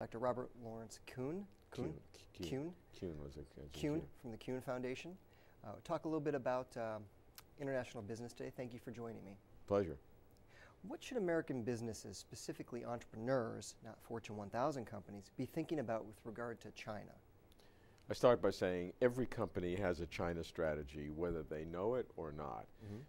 Dr. Robert Lawrence Kuhn. Kuhn Was it? Kuhn from the Kuhn Foundation. Talk a little bit about international business today. Thank you for joining me. Pleasure. What should American businesses, specifically entrepreneurs, not Fortune 1000 companies, be thinking about with regard to China? I start by saying every company has a China strategy, whether they know it or not,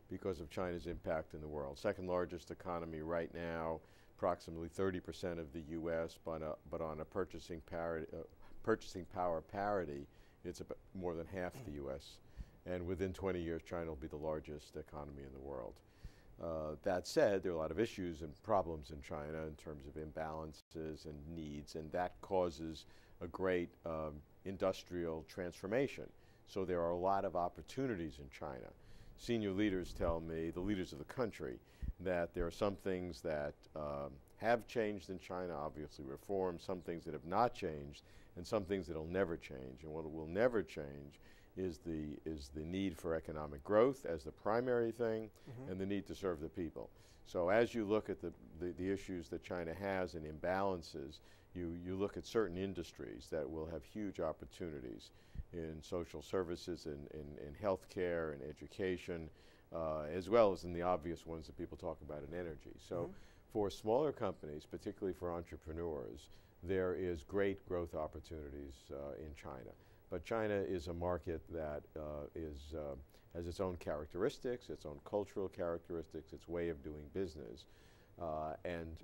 because of China's impact in the world. Second largest economy right now, approximately 30% of the U.S., but on a purchasing power parity, it's about more than half the U.S. And within 20 years, China will be the largest economy in the world. That said, there are a lot of issues and problems in China in terms of imbalances and needs, and that causes a great industrial transformation. So there are a lot of opportunities in China. Senior leaders tell me, the leaders of the country, that there are some things that have changed in China, obviously reform, some things that have not changed, and some things that will never change. And what will never change is the need for economic growth as the primary thing, and the need to serve the people. So as you look at the issues that China has and imbalances, you look at certain industries that will have huge opportunities in social services, in healthcare and education, as well as in the obvious ones that people talk about in energy. So for smaller companies, particularly for entrepreneurs, there is great growth opportunities in China. But China is a market that has its own characteristics, its own cultural characteristics, its way of doing business. And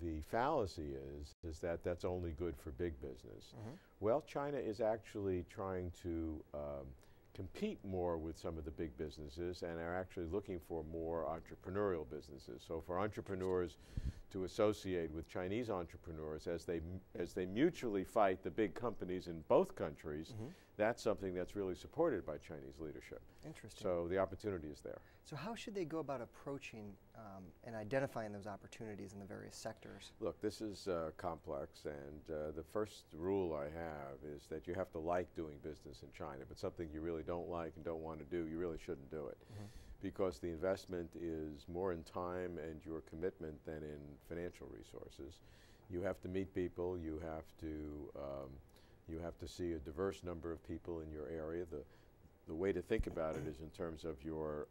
the fallacy is that that's only good for big business. Well, China is actually trying to compete more with some of the big businesses and are actually looking for more entrepreneurial businesses. So for entrepreneurs to associate with Chinese entrepreneurs as they mutually fight the big companies in both countries, that's something that's really supported by Chinese leadership. Interesting. So the opportunity is there. So how should they go about approaching and identifying those opportunities in the various sectors? Look, this is complex, and the first rule I have is that you have to like doing business in China, but something you really don't like and don't want to do, you really shouldn't do it. Because the investment is more in time and your commitment than in financial resources. You have to meet people, you have to see a diverse number of people in your area. The way to think about it is in terms of your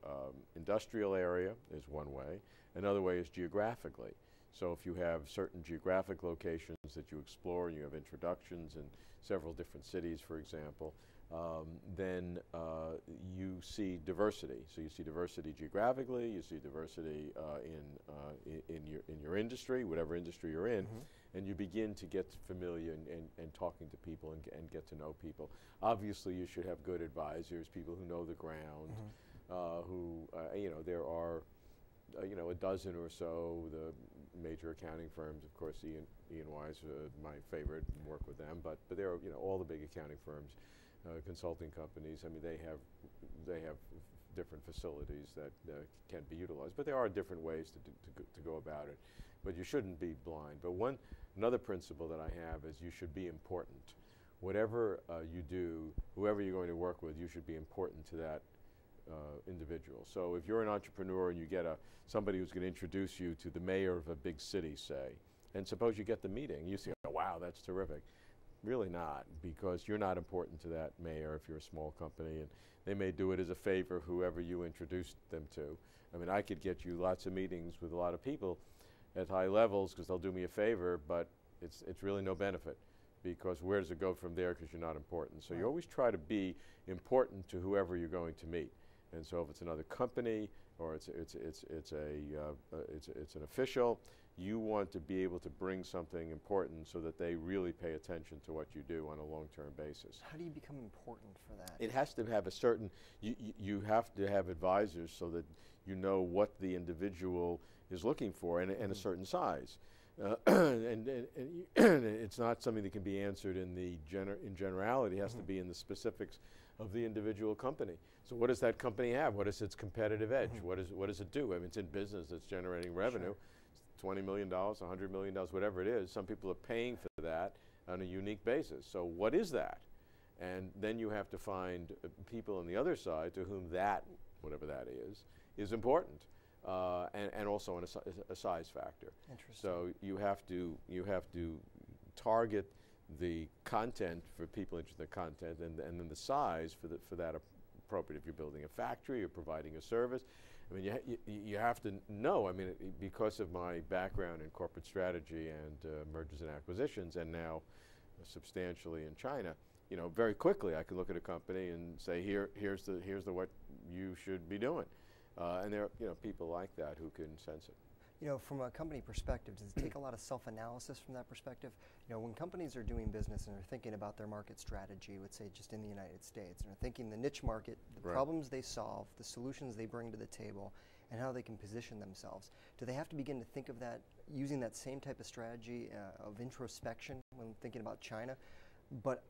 industrial area is one way. Another way is geographically. So if you have certain geographic locations that you explore and you have introductions in several different cities, for example, then you see diversity. So you see diversity geographically, you see diversity in your industry, whatever industry you're in, and you begin to get familiar and talking to people and get to know people. Obviously, you should have good advisors, people who know the ground, there are a dozen or so, the major accounting firms, of course, E&Y's my favorite, and work with them, but there are all the big accounting firms, consulting companies. I mean, they have different facilities that can be utilized, but there are different ways to go about it. But you shouldn't be blind. But another principle that I have is you should be important. Whatever you do, whoever you're going to work with, you should be important to that individual. So if you're an entrepreneur and you get somebody who's going to introduce you to the mayor of a big city, say, and suppose you get the meeting, you say, oh, wow, that's terrific. Really not, because you're not important to that mayor if you're a small company, and they may do it as a favor, whoever you introduced them to. I mean, I could get you lots of meetings with a lot of people at high levels because they'll do me a favor, but it's really no benefit, because where does it go from there because you're not important? So you always try to be important to whoever you're going to meet. And so if it's another company or it's an official, you want to be able to bring something important so that they really pay attention to what you do on a long-term basis. How do you become important for that? It has to have a certain, you have to have advisors so that you know what the individual is looking for and a certain size. And it's not something that can be answered in generality. It has to be in the specifics of the individual company. So what does that company have? What is its competitive edge? What does it do? I mean, it's in business, it's generating revenue. $20 million, $100 million, whatever it is. Some people are paying for that on a unique basis. So what is that? And then you have to find people on the other side to whom that, whatever that is important. And also a size factor. Interesting. So you have to target the content for people interested in the content, and then the size for that appropriate. If you're building a factory or providing a service, I mean, you have to know. I mean, because of my background in corporate strategy and mergers and acquisitions, and now substantially in China, you know, very quickly I can look at a company and say, here's the what you should be doing, and there are, you know, people like that who can sense it. You know, from a company perspective, does it take a lot of self-analysis from that perspective? You know, when companies are doing business and are thinking about their market strategy, let's say just in the United States, and are thinking the niche market, the problems they solve, the solutions they bring to the table, and how they can position themselves, do they have to begin to think of that, using that same type of strategy of introspection when thinking about China? But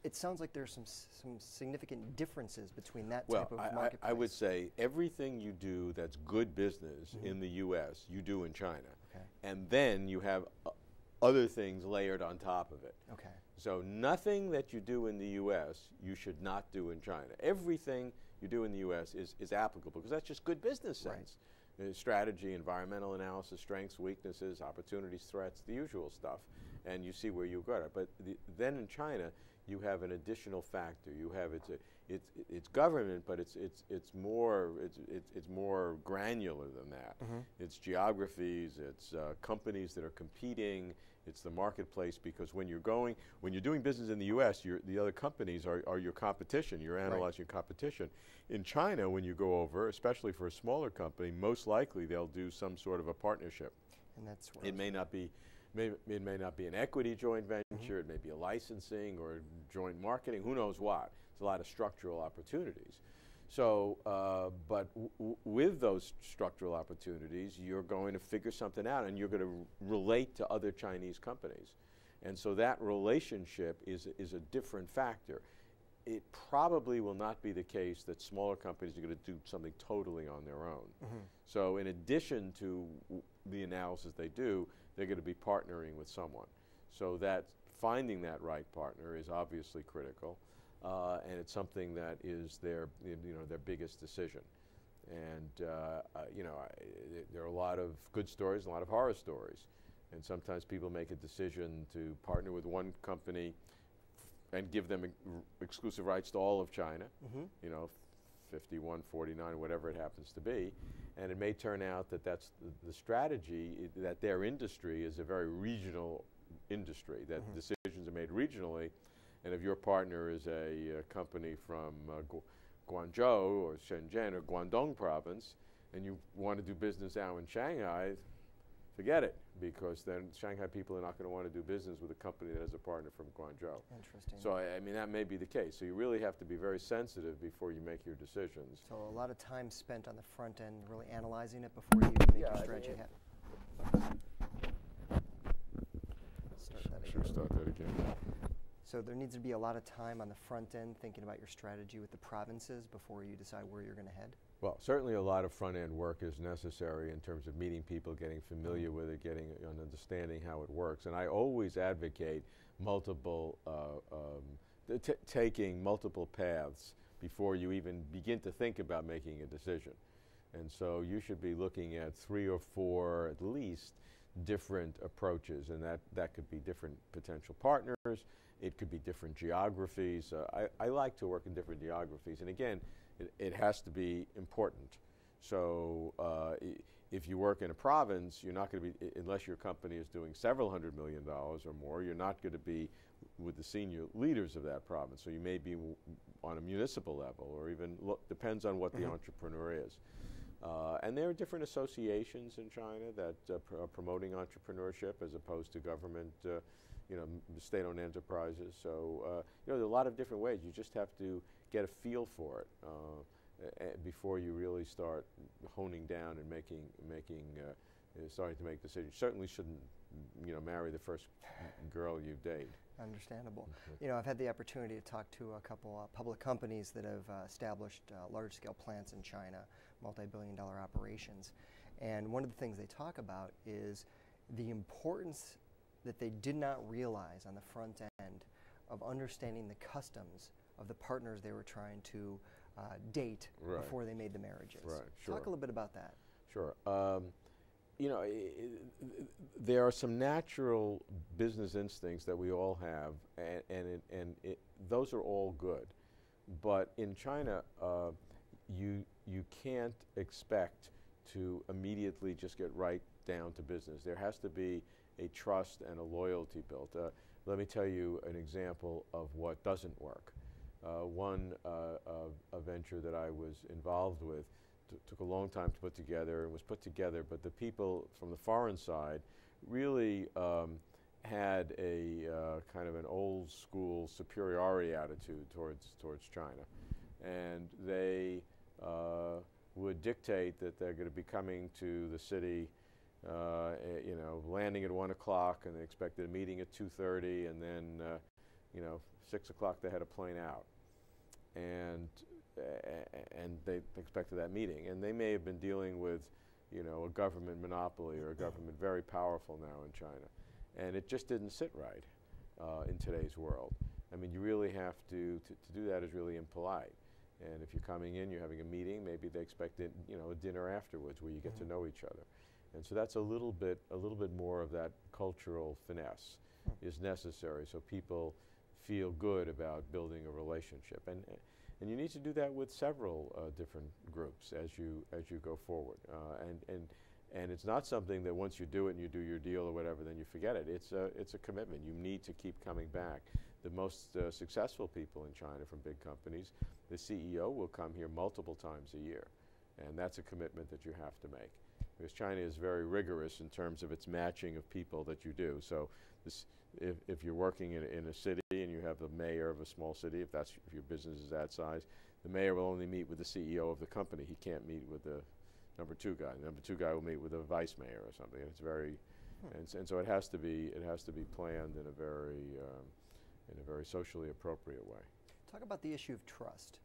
it sounds like there's some significant differences between that type of marketplace. I would say everything you do that's good business in the U.S., you do in China. Okay. And then you have other things layered on top of it. Okay. So nothing that you do in the U.S. you should not do in China. Everything you do in the U.S. is applicable, because that's just good business sense. Strategy, environmental analysis, strengths, weaknesses, opportunities, threats, the usual stuff. And you see where you got it. But then in China, you have an additional factor. You have it's government, but it's more granular than that. It's geographies. It's companies that are competing. It's the marketplace, because when you're doing business in the U.S., the other companies are your competition. You're analyzing your competition. In China, when you go over, especially for a smaller company, most likely they'll do some sort of a partnership. And that's it may not be. It may not be an equity joint venture. It may be a licensing or joint marketing. Who knows what? It's a lot of structural opportunities. So, but with those structural opportunities, you're going to figure something out, and you're going to relate to other Chinese companies. And so that relationship is a different factor. It probably will not be the case that smaller companies are going to do something totally on their own. So in addition to the analysis they do, they're going to be partnering with someone. So that finding that right partner is obviously critical, and it's something that is their biggest decision. And there are a lot of good stories, and a lot of horror stories. And sometimes people make a decision to partner with one company and give them exclusive rights to all of China, 51, 49, whatever it happens to be. And it may turn out that that's the strategy, that their industry is a very regional industry, that decisions are made regionally. And if your partner is a company from Guangzhou or Shenzhen or Guangdong province, and you want to do business out in Shanghai, forget it, because then Shanghai people are not going to want to do business with a company that has a partner from Guangzhou. Interesting. So I mean, that may be the case. So you really have to be very sensitive before you make your decisions. So a lot of time spent on the front end, really analyzing it before you even make your strategy happen. Start that again. So there needs to be a lot of time on the front end thinking about your strategy with the provinces before you decide where you're going to head? Well, certainly a lot of front-end work is necessary in terms of meeting people, getting familiar with it, getting an understanding how it works. And I always advocate taking multiple paths before you even begin to think about making a decision. And so you should be looking at 3 or 4, at least, different approaches. And that could be different potential partners. It could be different geographies. I like to work in different geographies. And again, it has to be important. So if you work in a province, you're not going to be, unless your company is doing several $100 million or more, you're not going to be with the senior leaders of that province. So you may be on a municipal level, or even, depends on what the entrepreneur is. And there are different associations in China that are promoting entrepreneurship as opposed to government, state-owned enterprises. So there are a lot of different ways. You just have to get a feel for it before you really start honing down and starting to make decisions. Certainly shouldn't, marry the first girl you date. Understandable. I've had the opportunity to talk to a couple public companies that have established large-scale plants in China, multi-billion-dollar operations. And one of the things they talk about is the importance that they did not realize on the front end of understanding the customs of the partners they were trying to date before they made the marriage. Right, sure. Talk a little bit about that. Sure. you know, there are some natural business instincts that we all have, and those are all good. But in China, you can't expect to immediately just get right down to business. There has to be a trust and a loyalty built. Let me tell you an example of what doesn't work. One a venture that I was involved with took a long time to put together and was put together, but the people from the foreign side really had a kind of an old school superiority attitude towards China. And they would dictate that they're going to be coming to the city, you know, landing at 1 o'clock, and they expected a meeting at 2:30, and then, you know, 6 o'clock they had a plane out. And they expected that meeting. And they may have been dealing with, you know, a government monopoly or a government very powerful now in China. And it just didn't sit right in today's world. I mean, you really have to do that is really impolite. And if you're coming in, you're having a meeting, maybe they expect it, you know, a dinner afterwards where you get to know each other. And so that's a little bit more of that cultural finesse is necessary, so people feel good about building a relationship. And you need to do that with several different groups as you go forward. And it's not something that once you do it and you do your deal or whatever, then you forget it. It's a commitment. You need to keep coming back. The most successful people in China from big companies, the CEO will come here multiple times a year. And that's a commitment that you have to make. Because China is very rigorous in terms of its matching of people that you do. So if you're working in a city and you have the mayor of a small city, if your business is that size, the mayor will only meet with the CEO of the company. He can't meet with the number 2 guy. The number 2 guy will meet with a vice mayor or something. And it's very, and so it has to be planned in a very socially appropriate way. Talk about the issue of trust.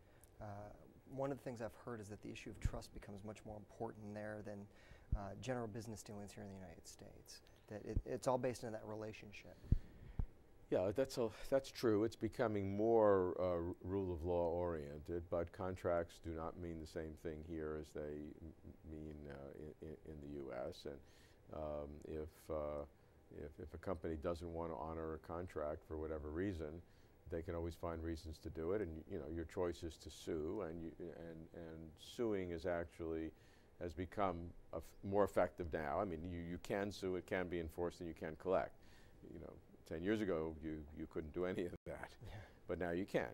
One of the things I've heard is that the issue of trust becomes much more important there than general business dealings here in the United States. That it's all based on that relationship. Yeah, that's true. It's becoming more rule of law oriented, but contracts do not mean the same thing here as they mean in the U.S. And if a company doesn't want to honor a contract for whatever reason, they can always find reasons to do it. And you know, your choice is to sue, and suing has become more effective now. I mean, you can sue, it can be enforced, and you can collect. You know, 10 years ago, you couldn't do any of that, but now you can.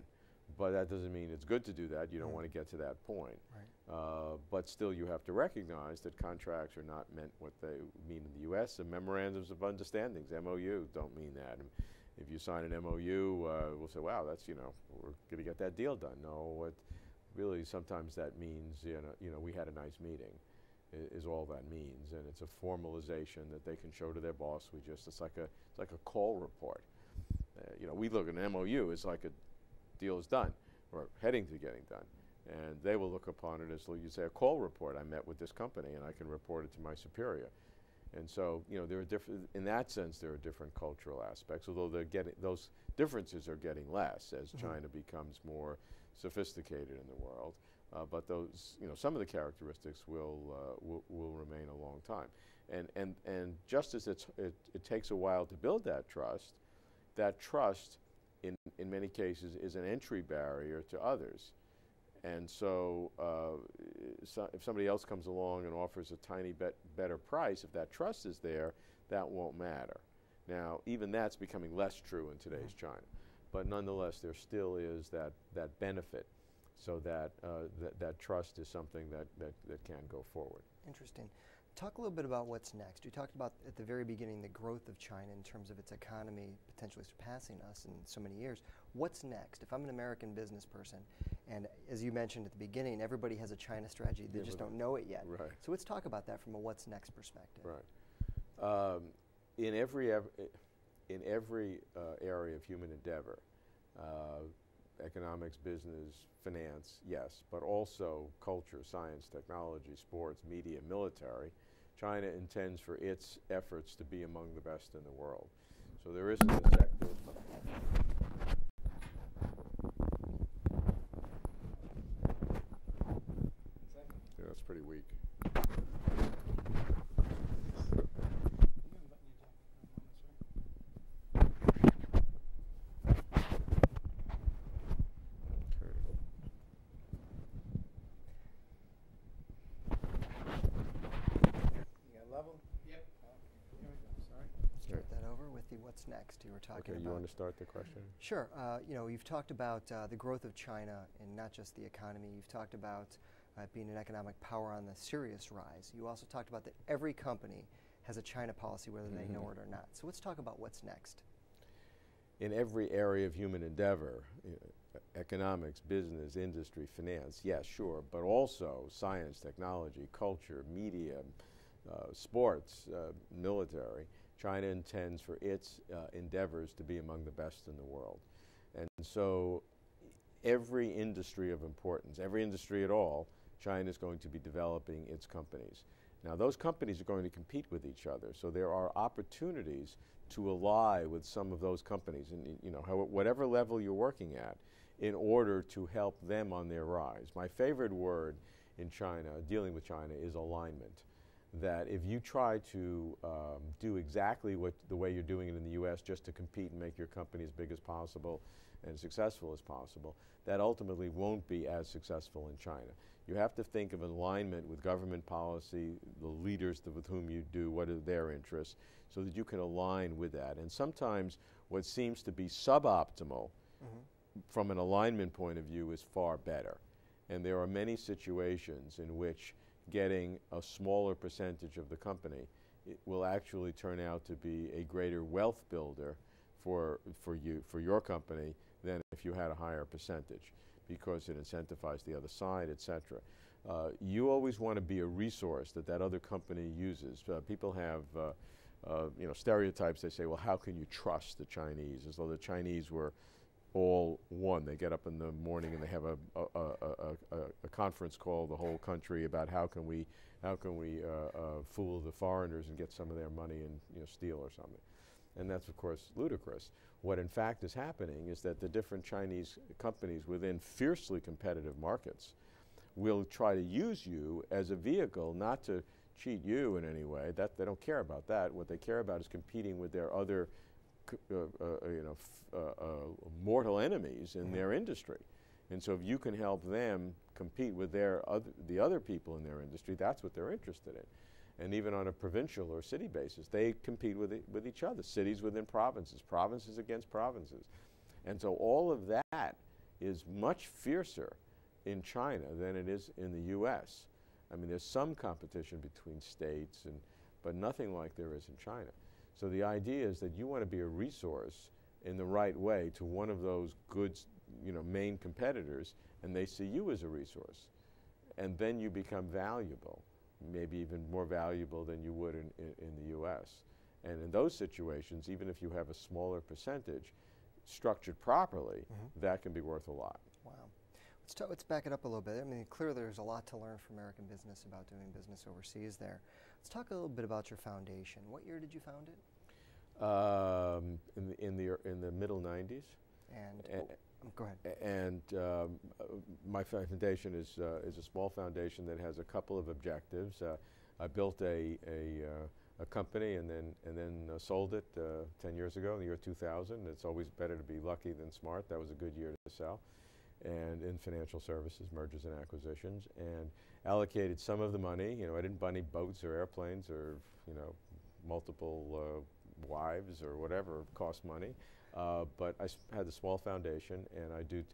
But that doesn't mean it's good to do that. You don't want to get to that point. Right. But still, you have to recognize that contracts are not meant what they mean in the U.S. And memorandums of understandings, MOU, don't mean that. And if you sign an MOU, we'll say, wow, that's, you know, we're going to get that deal done. No, what really sometimes that means, you know, we had a nice meeting, is all that means, and it's a formalization that they can show to their boss. It's like a call report. You know, we look at an MOU, it's like a deal is done, or heading to getting done, and they will look upon it as, you say, a call report. I met with this company, and I can report it to my superior. And so, you know, there are different, in that sense, there are different cultural aspects, although those differences are getting less as China becomes more sophisticated in the world. But those, you know, some of the characteristics will remain a long time. And just as it takes a while to build that trust in many cases is an entry barrier to others. And so, if somebody else comes along and offers a tiny bit better price, if that trust is there, that won't matter. Now, even that's becoming less true in today's China. But nonetheless, there still is that benefit, so that that trust is something that can go forward. Interesting. Talk a little bit about what's next. You talked about at the very beginning the growth of China in terms of its economy potentially surpassing us in so many years. What's next? If I'm an American business person, and as you mentioned at the beginning, everybody has a China strategy, they just don't know it yet. Right. So let's talk about that from a what's next perspective. Right. In every area of human endeavor, economics, business, finance, yes, but also culture, science, technology, sports, media, military, China intends for its efforts to be among the best in the world. So there isn't a sector. Yeah, that's pretty weak. what's next. You were talking Okay, about. you want to start the question? Sure. You know, you've talked about the growth of China and not just the economy. You've talked about being an economic power on the serious rise. You also talked about that every company has a China policy, whether they know it or not. So let's talk about what's next. In every area of human endeavor, economics, business, industry, finance, yes, sure, but also science, technology, culture, media, sports, military, China intends for its endeavors to be among the best in the world. And so every industry of importance, every industry at all, China is going to be developing its companies. Now those companies are going to compete with each other, so there are opportunities to ally with some of those companies, and you know, whatever level you're working at, in order to help them on their rise. My favorite word in China, dealing with China, is alignment. That if you try to do exactly the way you're doing it in the US just to compete and make your company as big as possible and successful as possible, that ultimately won't be as successful in China. You have to think of alignment with government policy, the leaders with whom you do, what are their interests, so that you can align with that. And sometimes what seems to be suboptimal from an alignment point of view is far better. And there are many situations in which getting a smaller percentage of the company, it will actually turn out to be a greater wealth builder for your company than if you had a higher percentage, because it incentivizes the other side, etc. You always want to be a resource that other company uses. People have you know, stereotypes. They say, well, how can you trust the Chinese? As though the Chinese were all one. They get up in the morning and they have a conference call, the whole country, about how can we fool the foreigners and get some of their money and, you know, steal or something. And that's of course ludicrous. What in fact is happening is that the different Chinese companies within fiercely competitive markets will try to use you as a vehicle, not to cheat you in any way. That they don't care about that. What they care about is competing with their other mortal enemies in their industry. And so if you can help them compete with the other people in their industry, that's what they're interested in. And even on a provincial or city basis, they compete with each other, cities within provinces, provinces against provinces. And so all of that is much fiercer in China than it is in the US. I mean, there's some competition between states, but nothing like there is in China. So the idea is that you want to be a resource in the right way to one of those goods, you know, main competitors, and they see you as a resource. And then you become valuable, maybe even more valuable than you would in the US. And in those situations, even if you have a smaller percentage, structured properly, that can be worth a lot. Wow. Let's back it up a little bit. I mean, clearly there's a lot to learn from American business about doing business overseas there. Let's talk a little bit about your foundation. What year did you found it? In the middle 90s. And go ahead. And my foundation is a small foundation that has a couple of objectives. I built a company and then sold it 10 years ago, in the year 2000. It's always better to be lucky than smart. That was a good year to sell. And in financial services, mergers and acquisitions, and allocated some of the money. You know, I didn't buy any boats or airplanes or, you know, multiple wives or whatever cost money. But I had a small foundation, and I do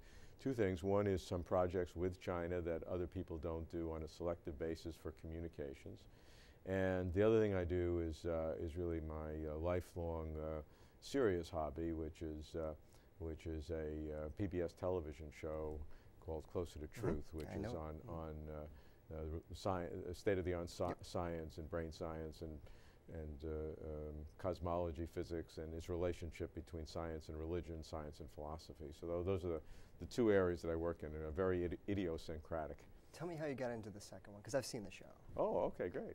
two things. One is some projects with China that other people don't do on a selective basis for communications. And the other thing I do is really my lifelong serious hobby, which is a PBS television show called Closer to Truth, which is on state-of-the-art science and brain science and cosmology, physics, and its relationship between science and religion, science and philosophy. So those are the two areas that I work in, and are very idiosyncratic. Tell me how you got into the second one, because I've seen the show. Oh, okay, great.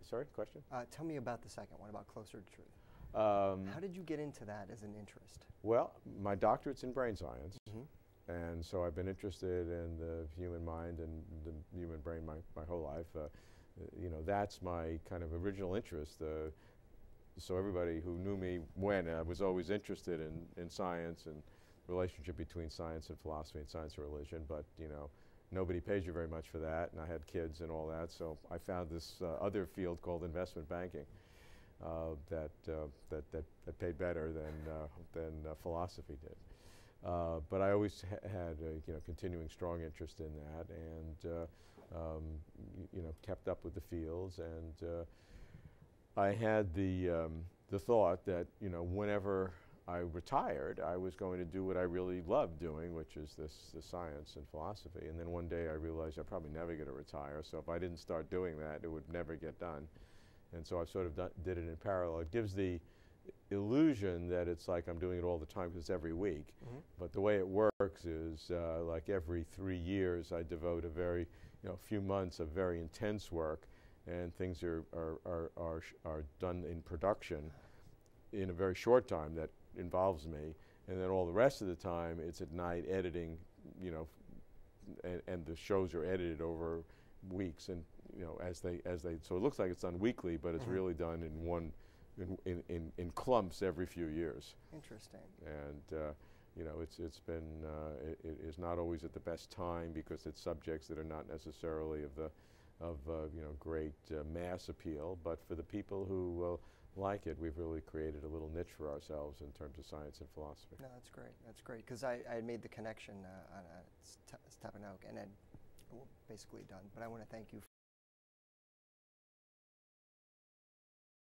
Sorry, question? Tell me about the second one, about Closer to Truth. How did you get into that as an interest? Well, my doctorate's in brain science, and so I've been interested in the human mind and the human brain my whole life. You know, that's my kind of original interest. So everybody who knew me when, I was always interested in science and relationship between science and philosophy and science and religion, but, you know, nobody pays you very much for that, and I had kids and all that, so I found this other field called investment banking. that paid better than philosophy did. But I always had a continuing strong interest in that, and kept up with the fields, and I had the thought that whenever I retired, I was going to do what I really loved doing, which is the science and philosophy. And then one day I realized I'm probably never going to retire, so if I didn't start doing that, it would never get done. And so I sort of did it in parallel. It gives the illusion that it's like I'm doing it all the time because it's every week. Mm-hmm. But the way it works is like every 3 years I devote a very, few months of very intense work, and things are done in production in a very short time that involves me, and then all the rest of the time it's at night editing, and the shows are edited over weeks, and as they so it looks like it's done weekly, but it's really done in clumps every few years. Interesting. And it's been it is not always at the best time because it's subjects that are not necessarily of great mass appeal, but for the people who like it, we've really created a little niche for ourselves in terms of science and philosophy. No, that's great. That's great, because I had made the connection on Stepanoke, and had basically done. But I want to thank you